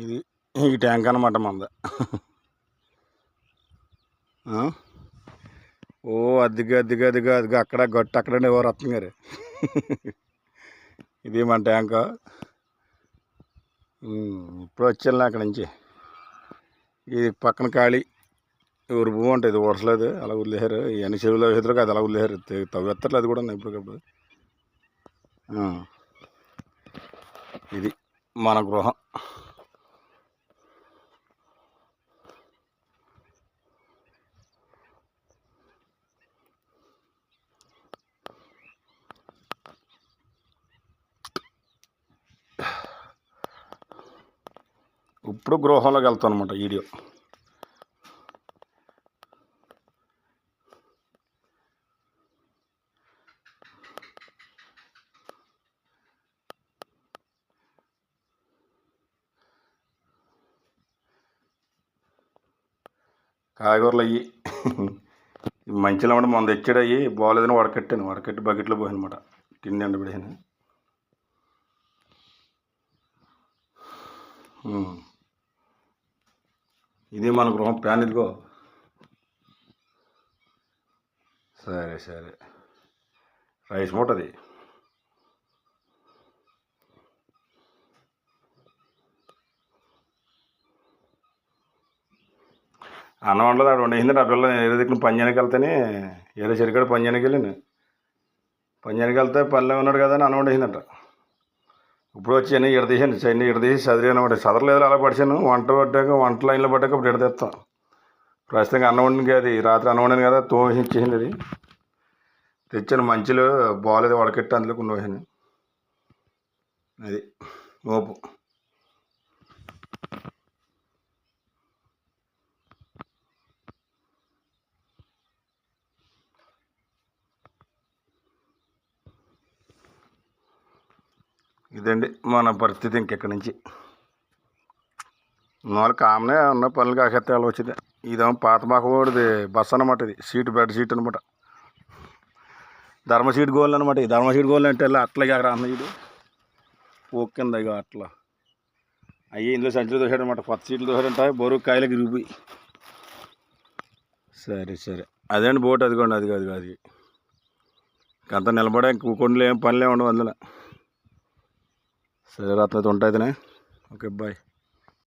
ఇది ఈ ట్యాంక్ అన్నమాట మంద. ఓ అదిగా అక్కడ గట్టు అక్కడే ఎవరు రత్నం గారు. ఇది మన ట్యాంక్. ఇప్పుడు వచ్చాను అక్కడి నుంచి. ఇది పక్కన ఖాళీ ఎవరు భూమి ఉంటుంది, వర్షలేదు అలా వదిలేశారు. ఇవన్నీ చెరువులో ఎదురుగా అది అలా వదిలేశారు. తవ్వెత్తట్లేదు కూడా ఇప్పటికప్పుడు. ఇది మన గృహం. ఇప్పుడు గృహంలోకి వెళ్తాం అనమాట వీడియో. కాయగూరలు అయ్యి మంచిలో ఉండి మొన్న తెచ్చాడు. అయ్యి బాగోలేదని వడకట్టి బకెట్లో పోయానమాట. తిండి ఎండబెడేసాను. ఇది మన గృహం. ప్యాన్ ఇదిగో. సరే రైస్ మూట అది. అన్నం వండదు. ఆడు వండేసింది. ఆ పిల్ల ఏదో దిక్కున పంజానికి వెళ్తేనే ఏదో చెరికాడు పంజానికి వెళ్ళాను. పంజానికి వెళ్తే పల్లె ఉన్నాడు కదా అని అన్నం వండేసిందంట. ఇప్పుడు వచ్చి అన్నీ ఇడదీసాను. అన్నీ ఇడదీసి చదివాను అనమాట. చదవలేదు అలా పడిచాను. వంట లైన్లో పడ్డాక ఇప్పుడు ఇడదీస్తాం. ప్రస్తుతంగా అన్నం వండింది. అది రాత్రి అన్నం వండింది కదా, తోసి ఇచ్చేసింది. అది తెచ్చాను. మంచిలో బాగోలేదు వడకెట్టి అందులో కొన్ని వేసాను. అది మోపు. ఇదండి మన పరిస్థితి. ఇంకెక్కడి నుంచి నాలుగు కామనే ఉన్న పనులు కాకెత్తే అలా వచ్చింది. ఇదేమో పాత మాకవాడిది బస్సు అనమాట. ఇది సీటు, బెడ్ సీట్ అనమాట. ధర్మ సీట్ గోళ్ళు అనమాట. ఈ ధర్మ సీట్ గోళ్ళు అంటే అట్లాగే అక్కడ అన్న ఇది కింద ఇక అట్లా అయ్యి ఇందులో సంచులు దోశాడు అనమాట. కొత్త సీట్లు దోశాడంట. బరువు కాయలకి ఇరిగిపోయి. సరే అదేండి బోట్. అదిగోండి అది అంతా నిలబడే కొండలు ఏం పనులే ఉండవు అందులో. సరే రాత్రి ఉంటుంది. Okay bye.